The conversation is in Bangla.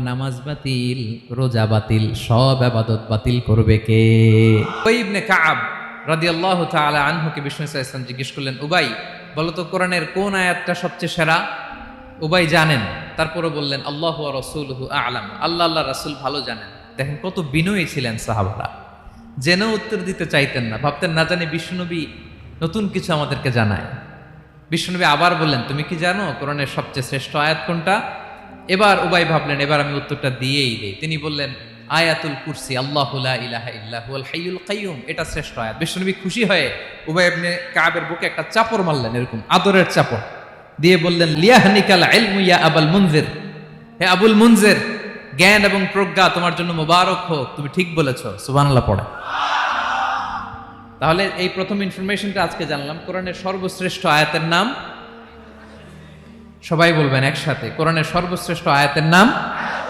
নামাজ বাতিল, রোজা বাতিল, সব ইবাদত বাতিল করবে কে? উবাই ইবনে কাব রাদিয়াল্লাহু তাআলা আনহুকে বিষ্ণু সাল্লাল্লাহু আলাইহি ওয়াসাল্লাম জিজ্ঞেস করলেন, উবাই বলো তো কোরআনের কোন আয়াতটা সবচেয়ে সেরা? উবাই জানেন, তারপরে বললেন আল্লাহু ওয়া রাসূলুহু আ'লাম, আল্লাহ আল্লাহ রাসূল ভালো জানেন। দেখেন কত বিনয়ী ছিলেন সাহাবারা, জেনে উত্তর দিতে চাইতেন না, ভাবতেন না জানি বিশ্বনবী নতুন কিছু আমাদেরকে জানায়। বিশ্বনবী আবার বললেন, তুমি কি জানো কোরআনের সবচেয়ে শ্রেষ্ঠ আয়াত কোনটা? এবার উবাই ভাবলেন এবার আমি উত্তরটা দিয়েই দেই। তিনি বললেন আয়াতুল কুরসি, আল্লাহু লা ইলাহা ইল্লা হুয়াল হাইয়ুল কাইয়্যুম, এটা শ্রেষ্ঠ আয়াত। বিশ্বনবী খুশি হয়ে উবাই ইবনে কাবের বুকে একটা চাপড় মারলেন, এরকম আদরের চাপড় দিয়ে বললেন, লিয়াহনিকাল ইলমু ইয়া আবুল মুনজির, হে আবুল মুনজির, জ্ঞান এবং প্রজ্ঞা তোমার জন্য মোবারক হোক, তুমি ঠিক বলেছো। সুবহানাল্লাহ পড়ে। তাহলে এই প্রথম ইনফরমেশনটা আজকে জানলাম, কোরআনের সর্বশ্রেষ্ঠ আয়াতের নাম, সবাই বলবেন একসাথে, কোরআনের সর্বশ্রেষ্ঠ আয়াতের নাম